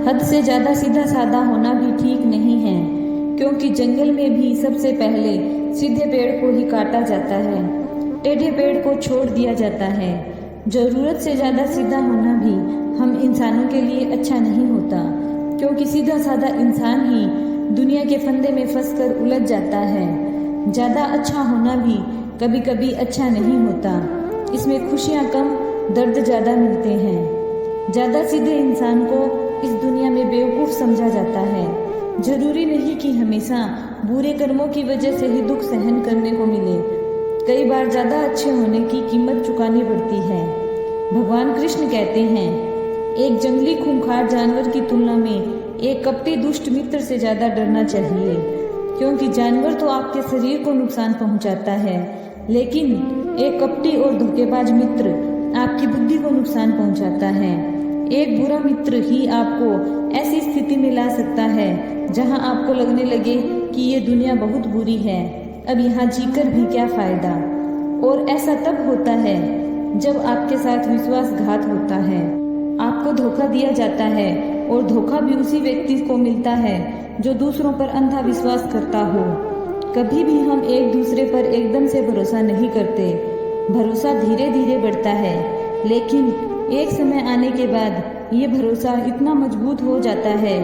हद से ज़्यादा सीधा साधा होना भी ठीक नहीं है, क्योंकि जंगल में भी सबसे पहले सीधे पेड़ को ही काटा जाता है, टेढ़े पेड़ को छोड़ दिया जाता है। ज़रूरत से ज़्यादा सीधा होना भी हम इंसानों के लिए अच्छा नहीं होता, क्योंकि सीधा साधा इंसान ही दुनिया के फंदे में फंसकर उलझ जाता है। ज़्यादा अच्छा होना भी कभी कभी अच्छा नहीं होता, इसमें खुशियाँ कम, दर्द ज़्यादा मिलते हैं। ज़्यादा सीधे इंसान को इस दुनिया में बेवकूफ़ समझा जाता है। जरूरी नहीं कि हमेशा बुरे कर्मों की वजह से ही दुख सहन करने को मिले, कई बार ज़्यादा अच्छे होने की कीमत चुकानी पड़ती है। भगवान कृष्ण कहते हैं, एक जंगली खूंखार जानवर की तुलना में एक कपटी दुष्ट मित्र से ज़्यादा डरना चाहिए, क्योंकि जानवर तो आपके शरीर को नुकसान पहुंचाता है, लेकिन एक कपटी और धोखेबाज मित्र आपकी बुद्धि को नुकसान पहुंचाता है। एक बुरा मित्र ही आपको ऐसी स्थिति में ला सकता है जहां आपको लगने लगे कि ये दुनिया बहुत बुरी है, अब यहाँ जीकर भी क्या फ़ायदा। और ऐसा तब होता है जब आपके साथ विश्वासघात होता है, आपको धोखा दिया जाता है, और धोखा भी उसी व्यक्ति को मिलता है जो दूसरों पर अंधा विश्वास करता हो। कभी भी हम एक दूसरे पर एकदम से भरोसा नहीं करते, भरोसा धीरे धीरे बढ़ता है, लेकिन एक समय आने के बाद ये भरोसा इतना मजबूत हो जाता है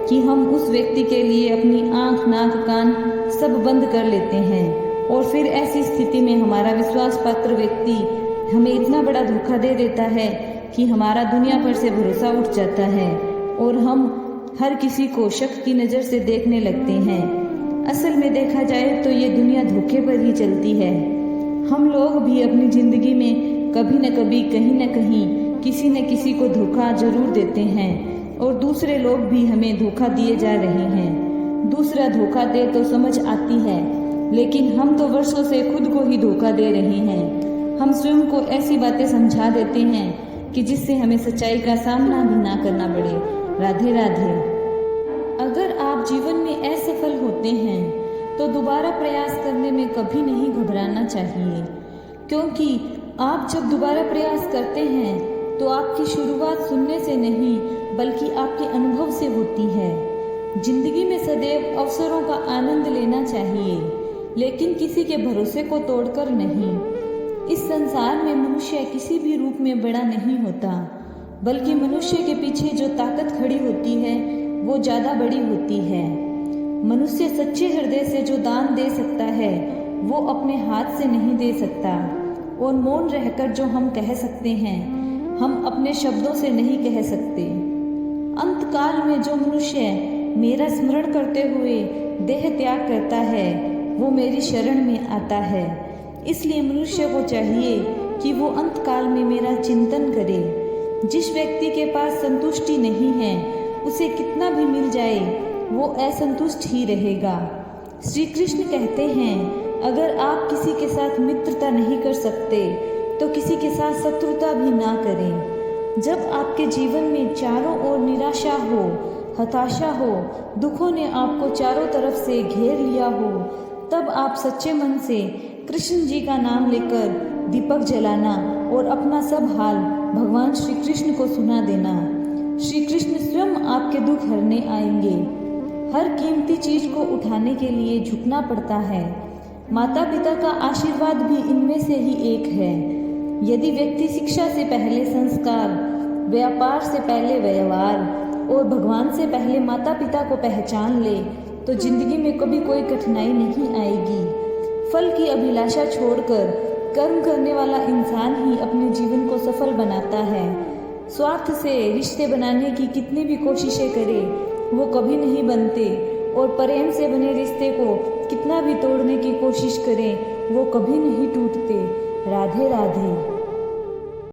कि हम उस व्यक्ति के लिए अपनी आँख, नाक, कान सब बंद कर लेते हैं, और फिर ऐसी स्थिति में हमारा विश्वास पात्र व्यक्ति हमें इतना बड़ा धोखा दे देता है कि हमारा दुनिया पर से भरोसा उठ जाता है और हम हर किसी को शक की नज़र से देखने लगते हैं। असल में देखा जाए तो ये दुनिया धोखे पर ही चलती है। हम लोग भी अपनी ज़िंदगी में कभी न कभी, कहीं न कहीं किसी न किसी को धोखा जरूर देते हैं, और दूसरे लोग भी हमें धोखा दिए जा रहे हैं। दूसरा धोखा दे तो समझ आती है, लेकिन हम तो वर्षों से खुद को ही धोखा दे रहे हैं। हम स्वयं को ऐसी बातें समझा देते हैं कि जिससे हमें सच्चाई का सामना भी ना करना पड़े। राधे राधे। अगर आप जीवन में असफल होते हैं तो दोबारा प्रयास करने में कभी नहीं घबराना चाहिए, क्योंकि आप जब दोबारा प्रयास करते हैं तो आपकी शुरुआत सुनने से नहीं बल्कि आपके अनुभव से होती है। जिंदगी में सदैव अवसरों का आनंद लेना चाहिए, लेकिन किसी के भरोसे को तोड़कर नहीं। इस संसार में मनुष्य किसी भी रूप में बड़ा नहीं होता, बल्कि मनुष्य के पीछे जो ताकत खड़ी होती है वो ज़्यादा बड़ी होती है। मनुष्य सच्चे हृदय से जो दान दे सकता है वो अपने हाथ से नहीं दे सकता, और मौन रहकर जो हम कह सकते हैं हम अपने शब्दों से नहीं कह सकते। अंतकाल में जो मनुष्य मेरा स्मरण करते हुए देह त्याग करता है वो मेरी शरण में आता है। इसलिए मनुष्य को चाहिए कि वो अंतकाल में मेरा चिंतन करे। जिस व्यक्ति के पास संतुष्टि नहीं है उसे कितना भी मिल जाए वो असंतुष्ट ही रहेगा। श्री कृष्ण कहते हैं, अगर आप किसी के साथ मित्रता नहीं कर सकते तो किसी के साथ शत्रुता भी ना करें। जब आपके जीवन में चारों ओर निराशा हो, हताशा हो, दुखों ने आपको चारों तरफ से घेर लिया हो, तब आप सच्चे मन से कृष्ण जी का नाम लेकर दीपक जलाना और अपना सब हाल भगवान श्री कृष्ण को सुना देना। श्री कृष्ण स्वयं आपके दुख हरने आएंगे। हर कीमती चीज को उठाने के लिए झुकना पड़ता है। माता पिता का आशीर्वाद भी इनमें से ही एक है। यदि व्यक्ति शिक्षा से पहले संस्कार, व्यापार से पहले व्यवहार और भगवान से पहले माता पिता को पहचान ले तो जिंदगी में कभी कोई कठिनाई नहीं आएगी। फल की अभिलाषा छोड़कर कर्म करने वाला इंसान ही अपने जीवन को सफल बनाता है। स्वार्थ से रिश्ते बनाने की कितनी भी कोशिशें करे वो कभी नहीं बनते, और प्रेम से बने रिश्ते को कितना भी तोड़ने की कोशिश करें वो कभी नहीं टूटते। राधे राधे।